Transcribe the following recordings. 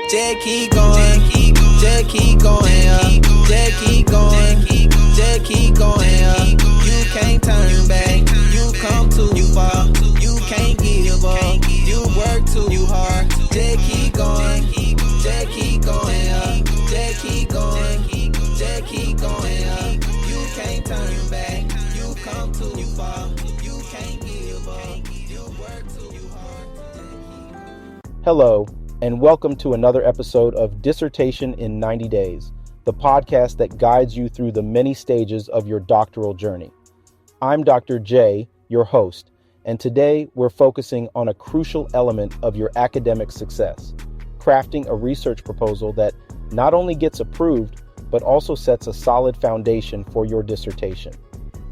Just keep going, just keep going up, just keep going, just keep going up. You can't turn back, you come too far, you can't give up, you work too hard. Just keep going, just keep going up, just keep going, just keep going up. You can't turn back, you come too far, you can't give up, you work too hard. Hello, and welcome to another episode of Dissertation in 90 Days, the podcast that guides you through the many stages of your doctoral journey. I'm Dr. J, your host, and today we're focusing on a crucial element of your academic success, crafting a research proposal that not only gets approved, but also sets a solid foundation for your dissertation.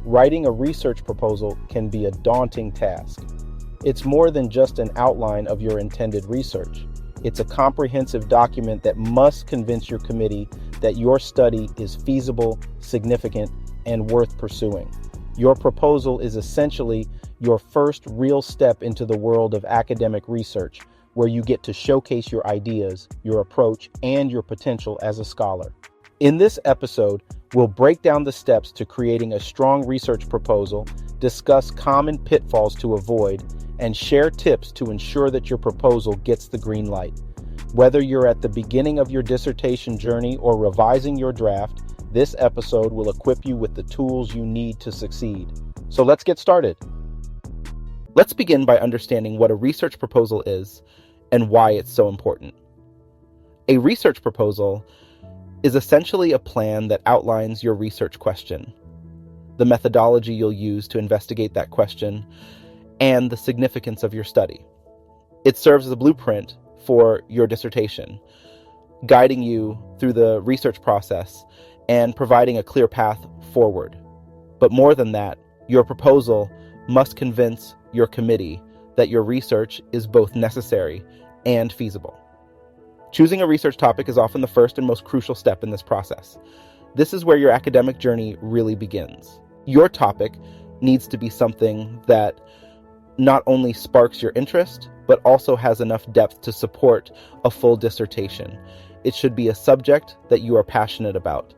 Writing a research proposal can be a daunting task. It's more than just an outline of your intended research. It's a comprehensive document that must convince your committee that your study is feasible, significant, and worth pursuing. Your proposal is essentially your first real step into the world of academic research, where you get to showcase your ideas, your approach, and your potential as a scholar. In this episode, we'll break down the steps to creating a strong research proposal, discuss common pitfalls to avoid, and share tips to ensure that your proposal gets the green light. Whether you're at the beginning of your dissertation journey or revising your draft, this episode will equip you with the tools you need to succeed. So let's get started. Let's begin by understanding what a research proposal is and why it's so important. A research proposal is essentially a plan that outlines your research question, the methodology you'll use to investigate that question, and the significance of your study. It serves as a blueprint for your dissertation, guiding you through the research process and providing a clear path forward. But more than that, your proposal must convince your committee that your research is both necessary and feasible. Choosing a research topic is often the first and most crucial step in this process. This is where your academic journey really begins. Your topic needs to be something that not only sparks your interest, but also has enough depth to support a full dissertation. It should be a subject that you are passionate about,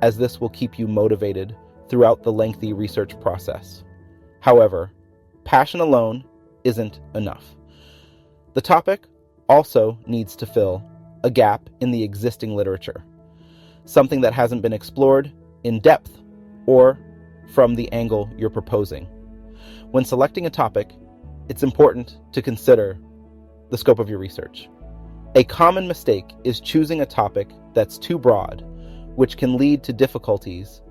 as this will keep you motivated throughout the lengthy research process. However, passion alone isn't enough. The topic also needs to fill a gap in the existing literature, something that hasn't been explored in depth or from the angle you're proposing. When selecting a topic, it's important to consider the scope of your research. A common mistake is choosing a topic that's too broad, which can lead to difficulties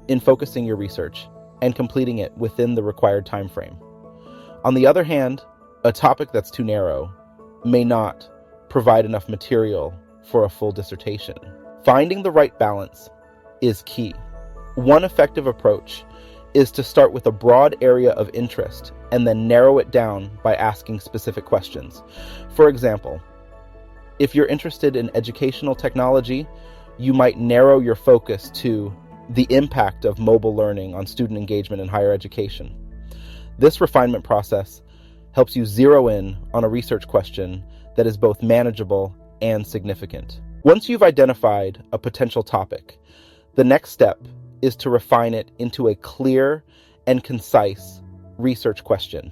in focusing your research and completing it within the required time frame. On the other hand, a topic that's too narrow may not provide enough material for a full dissertation. Finding the right balance is key. One effective approach is to start with a broad area of interest and then narrow it down by asking specific questions. For example, if you're interested in educational technology, you might narrow your focus to the impact of mobile learning on student engagement in higher education. This refinement process helps you zero in on a research question that is both manageable and significant. Once you've identified a potential topic, the next step is to refine it into a clear and concise research question.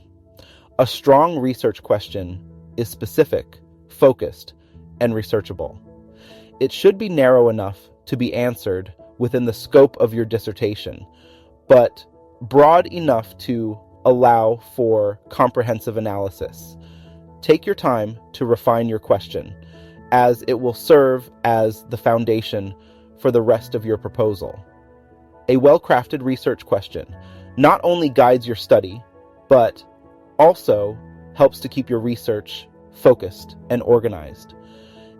A strong research question is specific, focused, and researchable. It should be narrow enough to be answered within the scope of your dissertation, but broad enough to allow for comprehensive analysis. Take your time to refine your question, as it will serve as the foundation for the rest of your proposal. A well-crafted research question not only guides your study, but also helps to keep your research focused and organized.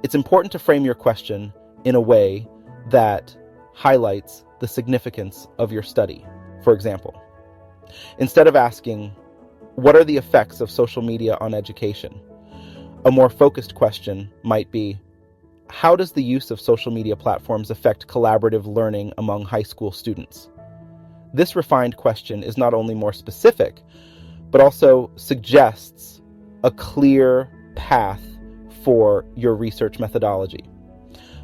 It's important to frame your question in a way that highlights the significance of your study. For example, instead of asking, "What are the effects of social media on education?" a more focused question might be, "How does the use of social media platforms affect collaborative learning among high school students?" This refined question is not only more specific, but also suggests a clear path for your research methodology.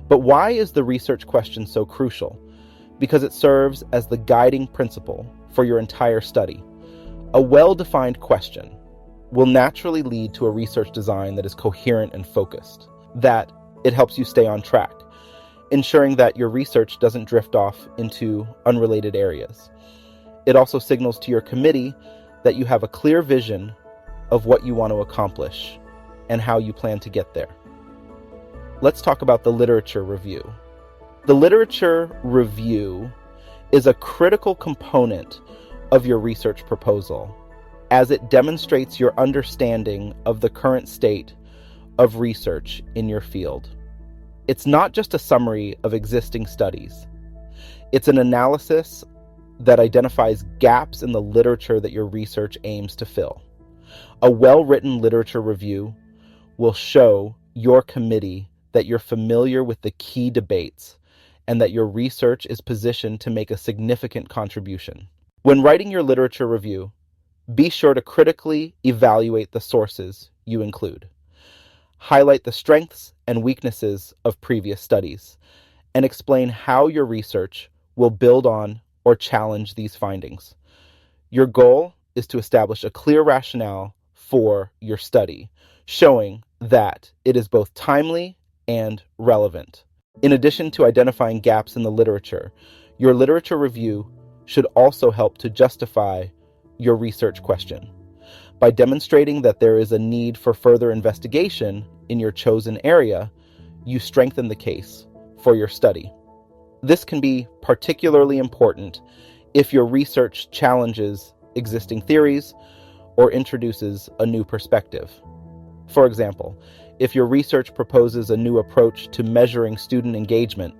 But why is the research question so crucial? Because it serves as the guiding principle for your entire study. A well-defined question will naturally lead to a research design that is coherent and focused, that it helps you stay on track, ensuring that your research doesn't drift off into unrelated areas. It also signals to your committee that you have a clear vision of what you want to accomplish and how you plan to get there. Let's talk about the literature review. The literature review is a critical component of your research proposal, as it demonstrates your understanding of the current state of research in your field. It's not just a summary of existing studies. It's an analysis that identifies gaps in the literature that your research aims to fill. A well-written literature review will show your committee that you're familiar with the key debates and that your research is positioned to make a significant contribution. When writing your literature review, be sure to critically evaluate the sources you include. Highlight the strengths and weaknesses of previous studies, and explain how your research will build on or challenge these findings. Your goal is to establish a clear rationale for your study, showing that it is both timely and relevant. In addition to identifying gaps in the literature, your literature review should also help to justify your research question. By demonstrating that there is a need for further investigation in your chosen area, you strengthen the case for your study. This can be particularly important if your research challenges existing theories or introduces a new perspective. For example, if your research proposes a new approach to measuring student engagement,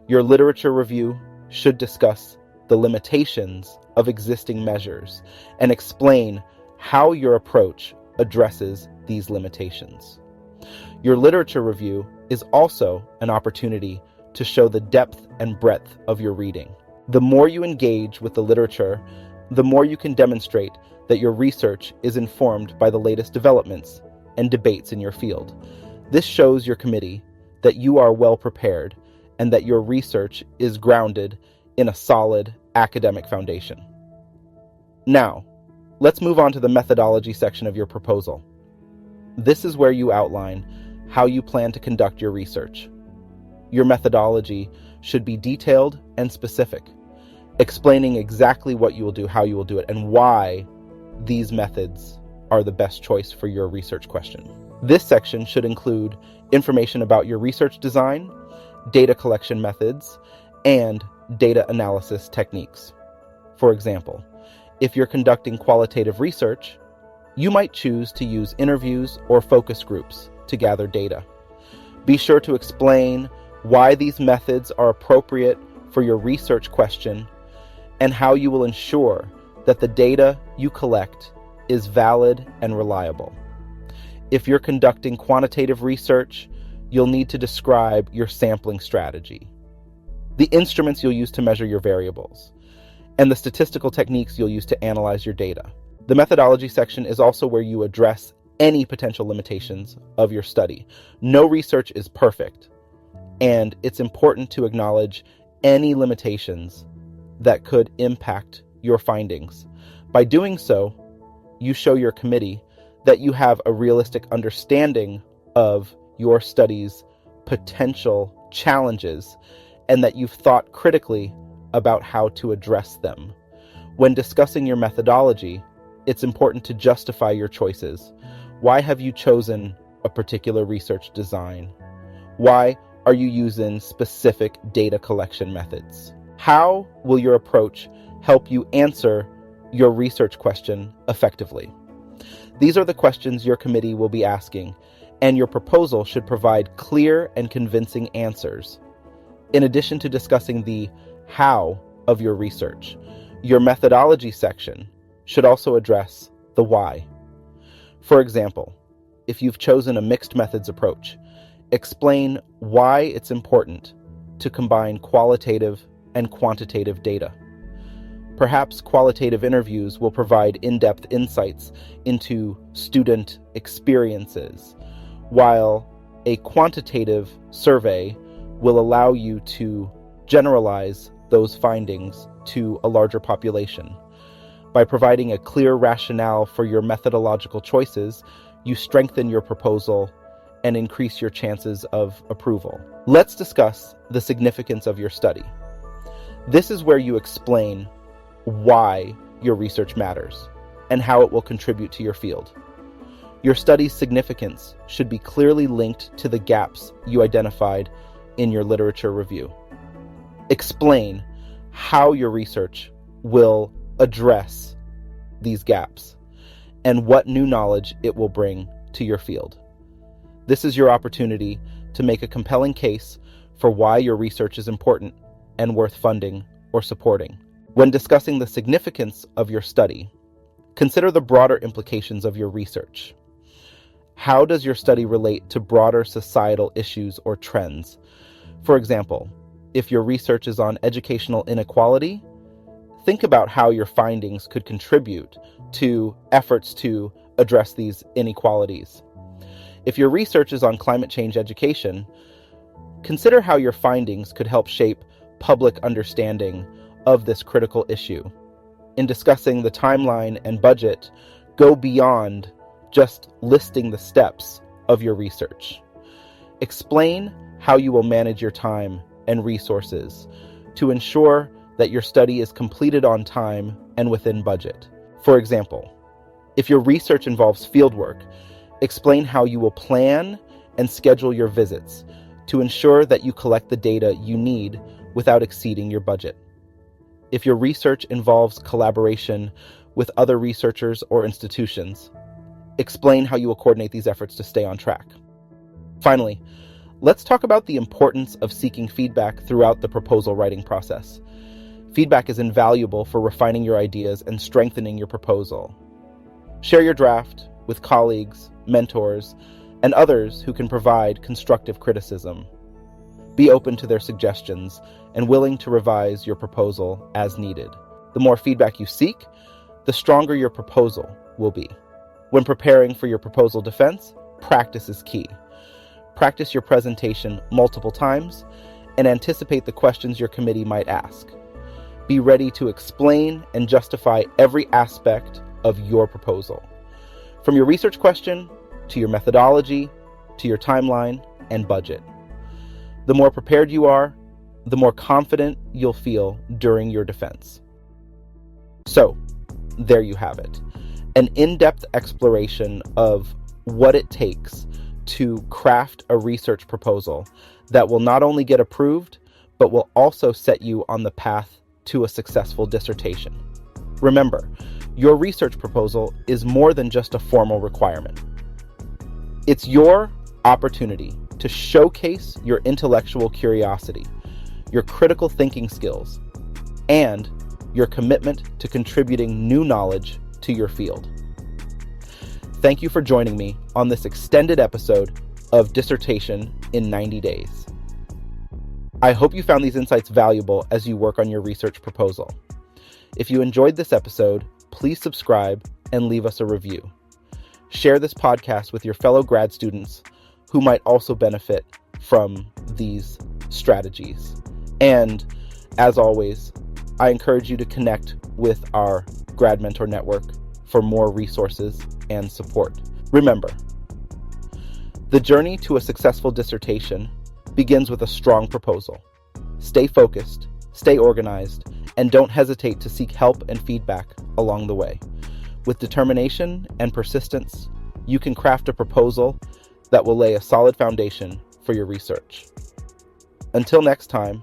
your literature review should discuss the limitations of existing measures and explain how your approach addresses these limitations. Your literature review is also an opportunity to show the depth and breadth of your reading. The more you engage with the literature, the more you can demonstrate that your research is informed by the latest developments and debates in your field. This shows your committee that you are well prepared and that your research is grounded in a solid academic foundation. Now, let's move on to the methodology section of your proposal. This is where you outline how you plan to conduct your research. Your methodology should be detailed and specific, explaining exactly what you will do, how you will do it, and why these methods are the best choice for your research question. This section should include information about your research design, data collection methods, and data analysis techniques. For example, if you're conducting qualitative research, you might choose to use interviews or focus groups to gather data. Be sure to explain why these methods are appropriate for your research question and how you will ensure that the data you collect is valid and reliable. If you're conducting quantitative research, you'll need to describe your sampling strategy, the instruments you'll use to measure your variables, and the statistical techniques you'll use to analyze your data. The methodology section is also where you address any potential limitations of your study. No research is perfect, and it's important to acknowledge any limitations that could impact your findings. By doing so, you show your committee that you have a realistic understanding of your study's potential challenges and that you've thought critically about how to address them. When discussing your methodology, it's important to justify your choices. Why have you chosen a particular research design? Why are you using specific data collection methods? How will your approach help you answer your research question effectively? These are the questions your committee will be asking, and your proposal should provide clear and convincing answers. In addition to discussing the how of your research, your methodology section should also address the why. For example, if you've chosen a mixed methods approach, explain why it's important to combine qualitative and quantitative data. Perhaps qualitative interviews will provide in-depth insights into student experiences, while a quantitative survey will allow you to generalize those findings to a larger population. By providing a clear rationale for your methodological choices, you strengthen your proposal and increase your chances of approval. Let's discuss the significance of your study. This is where you explain why your research matters and how it will contribute to your field. Your study's significance should be clearly linked to the gaps you identified in your literature review. Explain how your research will address these gaps and what new knowledge it will bring to your field. This is your opportunity to make a compelling case for why your research is important and worth funding or supporting. When discussing the significance of your study, consider the broader implications of your research. How does your study relate to broader societal issues or trends? For example, if your research is on educational inequality, think about how your findings could contribute to efforts to address these inequalities. If your research is on climate change education, consider how your findings could help shape public understanding of this critical issue. In discussing the timeline and budget, go beyond just listing the steps of your research. Explain how you will manage your time and resources to ensure that your study is completed on time and within budget. For example, if your research involves fieldwork, explain how you will plan and schedule your visits to ensure that you collect the data you need without exceeding your budget. If your research involves collaboration with other researchers or institutions, explain how you will coordinate these efforts to stay on track. Finally, let's talk about the importance of seeking feedback throughout the proposal writing process. Feedback is invaluable for refining your ideas and strengthening your proposal. Share your draft with colleagues, mentors, and others who can provide constructive criticism. Be open to their suggestions and willing to revise your proposal as needed. The more feedback you seek, the stronger your proposal will be. When preparing for your proposal defense, practice is key. Practice your presentation multiple times and anticipate the questions your committee might ask. Be ready to explain and justify every aspect of your proposal, from your research question to your methodology to your timeline and budget. The more prepared you are, the more confident you'll feel during your defense. So, there you have it. An in-depth exploration of what it takes to craft a research proposal that will not only get approved, but will also set you on the path to a successful dissertation. Remember, your research proposal is more than just a formal requirement. It's your opportunity to showcase your intellectual curiosity, your critical thinking skills, and your commitment to contributing new knowledge to your field. Thank you for joining me on this extended episode of Dissertation in 90 Days. I hope you found these insights valuable as you work on your research proposal. If you enjoyed this episode, please subscribe and leave us a review. Share this podcast with your fellow grad students who might also benefit from these strategies. And as always, I encourage you to connect with our Grad Mentor Network for more resources and support. Remember, the journey to a successful dissertation begins with a strong proposal. Stay focused, stay organized, and don't hesitate to seek help and feedback along the way. With determination and persistence, you can craft a proposal that will lay a solid foundation for your research. Until next time,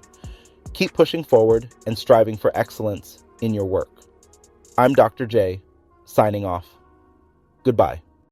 keep pushing forward and striving for excellence in your work. I'm Dr. J, signing off. Goodbye.